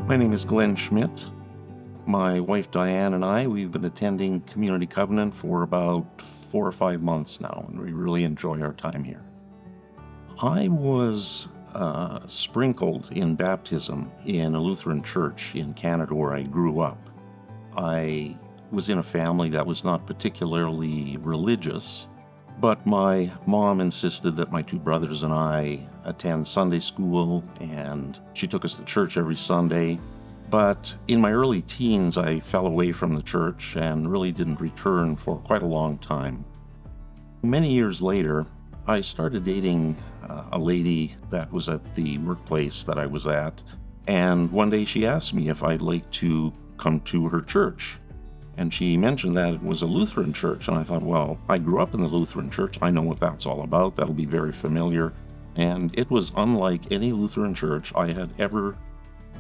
My name is Glenn Schmidt. My wife Diane and we've been attending Community Covenant for about 4 or 5 months now, and we really enjoy our time here. I was sprinkled in baptism in a Lutheran church in Canada where I grew up. I was in a family that was not particularly religious, but my mom insisted that my 2 brothers and I attend Sunday school, and she took us to church every Sunday. But in my early teens, I fell away from the church and really didn't return for quite a long time. Many years later, I started dating a lady that was at the workplace that I was at, and one day she asked me if I'd like to come to her church. And she mentioned that it was a Lutheran church, and I thought, well, I grew up in the Lutheran church. I know what that's all about. That'll be very familiar. And it was unlike any Lutheran church I had ever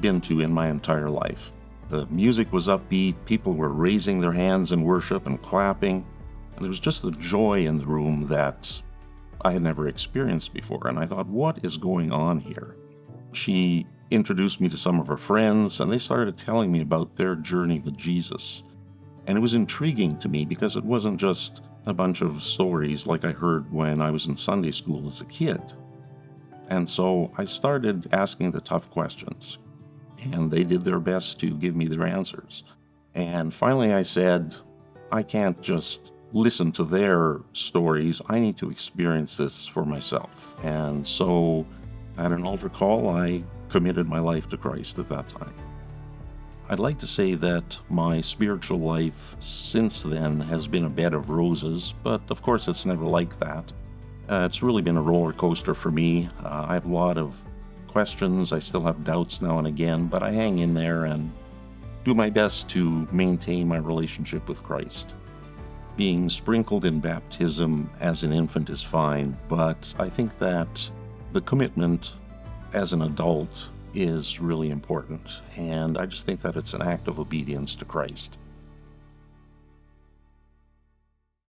been to in my entire life. The music was upbeat. People were raising their hands in worship and clapping. And there was just a joy in the room that I had never experienced before. And I thought, what is going on here? She introduced me to some of her friends, and they started telling me about their journey with Jesus. And it was intriguing to me because it wasn't just a bunch of stories like I heard when I was in Sunday school as a kid. And so I started asking the tough questions, and they did their best to give me their answers. And finally I said, I can't just listen to their stories. I need to experience this for myself. And so at an altar call, I committed my life to Christ at that time. I'd like to say that my spiritual life since then has been a bed of roses, but of course it's never like that. It's really been a roller coaster for me. I have a lot of questions. I still have doubts now and again, but I hang in there and do my best to maintain my relationship with Christ. Being sprinkled in baptism as an infant is fine, but I think that the commitment as an adult is really important, and I just think that it's an act of obedience to Christ.